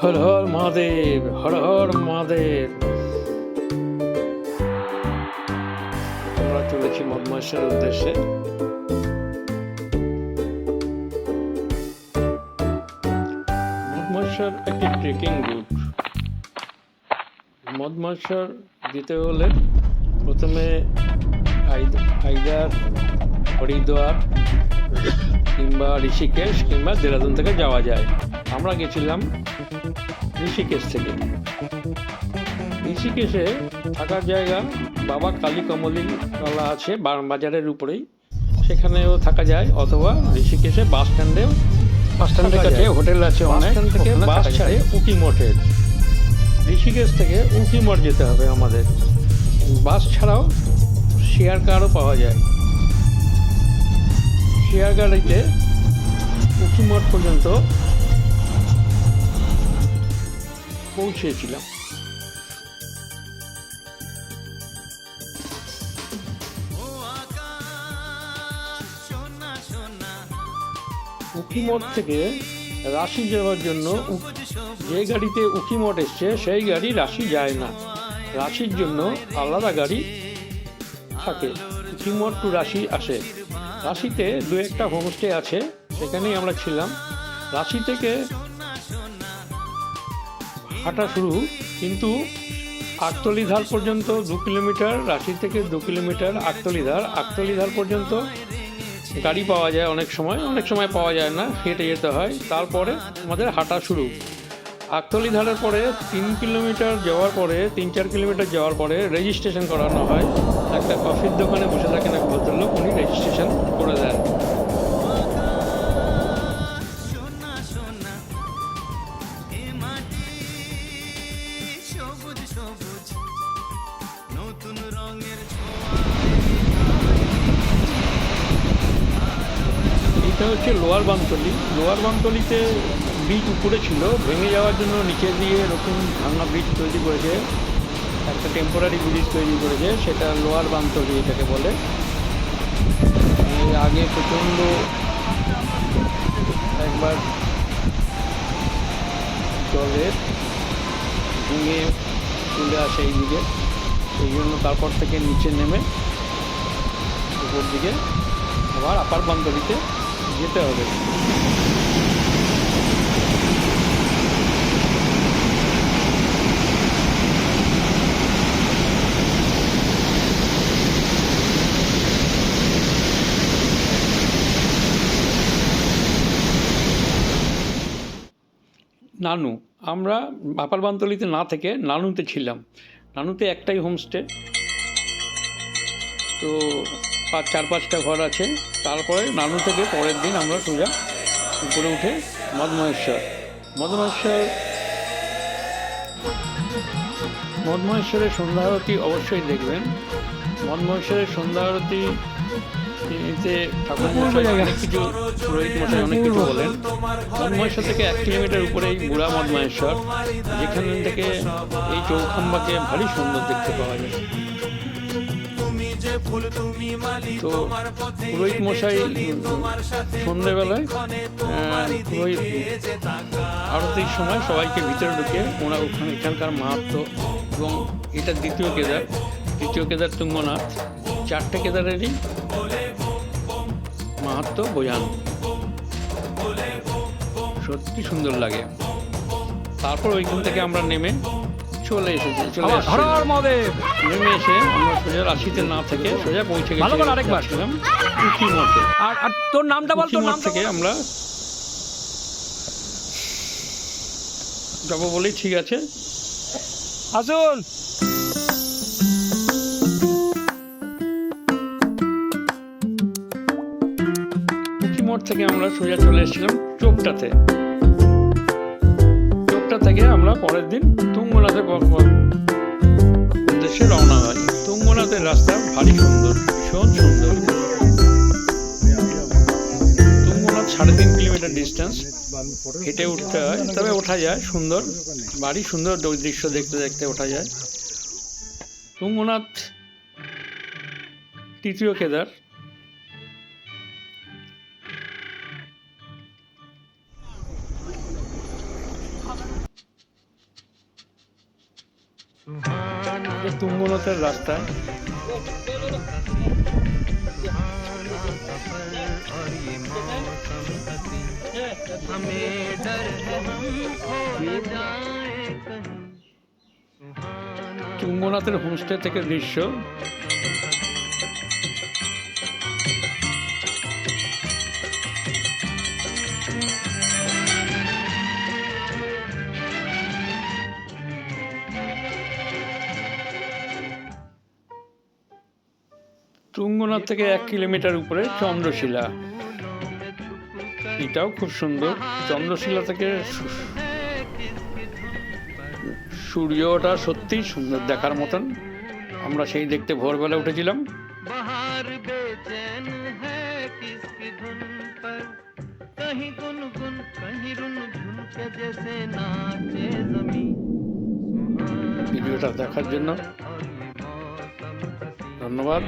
হর হর মহাদেব, হর হর মহাদেব। আমরা চলেছি মদমাইশের উদ্দেশ্যে। মদমাইশর একটি ট্রেকিং রুট। মদমাইশর যেতে হলে প্রথমে আইদার হরিদ্বার কিংবা ঋষিকেশ কিংবা দেরাদুন থেকে যাওয়া যায়। আমরা গেছিলাম ঋষিকেশ থেকে। ঋষিকেশে থাকার জায়গা বাবা কালী কমলী তলা আছে বাজারের উপরেই, সেখানেও থাকা যায়, অথবা ঋষিকেশে বাস স্ট্যান্ডের কাছে হোটেল আছে অনেক, থেকে বাস ছাড়ে উকিমঠের। ঋষিকেশ থেকে উকিমঠ যেতে হবে আমাদের। বাস ছাড়াও শেয়ার কারও পাওয়া যায়। শেয়ার গাড়িতে উকিমঠ পর্যন্ত পৌঁছেছিলাম। উকিমঠ থেকে রাশি যাওয়ার জন্য যে গাড়িতে উকিমঠ এসছে সেই গাড়ি রাশি যায় না। রাশির জন্য আলাদা গাড়ি থাকে, উকিমঠ টু রাশি আসে। রাশিতে দু একটা হোমস্টে আছে, সেখানেই আমরা ছিলাম। রাশি থেকে হাঁটা শুরু, কিন্তু আটতলিধার পর্যন্ত 2 কিলোমিটার, রাশি থেকে 2 কিলোমিটার আটতলিধার পর্যন্ত গাড়ি পাওয়া যায় অনেক সময় পাওয়া যায় না, হেঁটে যেতে হয়। তারপরে আমাদের হাঁটা শুরু। আটতলিধারের পরে 3 কিলোমিটার যাওয়ার পরে 3-4 কিলোমিটার যাওয়ার পরে রেজিস্ট্রেশন করানো হয়। একটা কফির দোকানে বসে থাকেন এক ভদ্রলোক, উনি রেজিস্ট্রেশন করে দেন। এটা হচ্ছে লোয়ার বামতলি। লোয়ার বামতলিতে ব্রিজ উপরে ছিল, ভেঙে যাওয়ার জন্য নিচে দিয়ে এরকম ভাঙা ব্রিজ তৈরি করেছে, একটা টেম্পোরারি ব্রিজ তৈরি করেছে, সেটা লোয়ার বামতলি এটাকে বলে। আগে প্রচণ্ড একবার জলের ভেঙে চলে আসে এই দিকে, সেই জন্য তারপর থেকে নিচে নেমে উপর দিকে আবার আপার বামতলিতে যেতে হবে। নানু, আমরা আপার বামতলিতে না থেকে নানুতে ছিলাম। নানুতে একটাই হোমস্টে, তো 4-5টা ঘর আছে। তারপরে নানু থেকে পরের দিন আমরা সোজা উপরে উঠে মদমাইশ্বরের সন্ধ্যা আরতি অবশ্যই দেখবেন। মদমাইশ্বরের সন্ধ্যা আরতিতে ঠাকুর মশাই অনেক কিছু, পুরোহিত মশাই অনেক কিছু বলেন। মদমাইশ্বর থেকে 1 কিলোমিটার উপরেই বুড়া মদমাইশ্বর, যেখান থেকে এই চৌখাম্বাকে ভারী সুন্দর দেখতে পাওয়া যায়। তো পুরোহিত মশাই সন্ধ্যেবেলায় আরতির সময় সবাইকে ভিতরে ঢুকে ওরা এখানকার মাহাত্ম্য, এবং এটা দ্বিতীয় কেদার তুঙ্গনাথ, 4টে কেদারেরই মাহাত্ম্য বোঝান। সত্যি সুন্দর লাগে। তারপর ওইখান থেকে আমরা নেমে চলে এসে আমরা সোজা রাশিতে না থেকে সোজা পৌঁছে গেছিলাম উকিমঠে। আর তোর নামটা বল। তোর নাম থেকে আমরা যাবো বলেই ঠিক আছে, আসুন। উকিমঠ থেকে আমরা সোজা চলে এসেছিলাম চোপটাতে। চোপটা থেকে আমরা পরের দিন তুঙ্গনাথের উদ্দেশ্যে রওনা হয়। তুঙ্গনাথের রাস্তা ভারী সুন্দর, ভীষণ সুন্দর। তুঙ্গনাথ 3.5 কিলোমিটার ডিস্টেন্স, হেঁটে উঠতে হয়, তবে ওঠা যায়। সুন্দর, ভারী সুন্দর দৃশ্য দেখতে দেখতে ওঠা যায়। তুঙ্গনাথ তৃতীয় কেদার। তুঙ্গনাথের রাস্তায়। তুঙ্গনাথের হোমস্টে থেকে দৃশ্য। তুঙ্গনাথ থেকে 1 কিলোমিটার উপরে চন্দ্রশিলা, এটাও খুব সুন্দর। চন্দ্রশিলা থেকে সূর্যটা সত্যিই সুন্দর, দেখার মতন। আমরা সেই দেখতে ভোরবেলা উঠেছিলাম। बाहर बेचैन है किसकी धुन पर, कहीं गुनगुन कहीं रुन झुन के जैसे नाचे जमीन। ভিডিওটা দেখার জন্য ধন্যবাদ।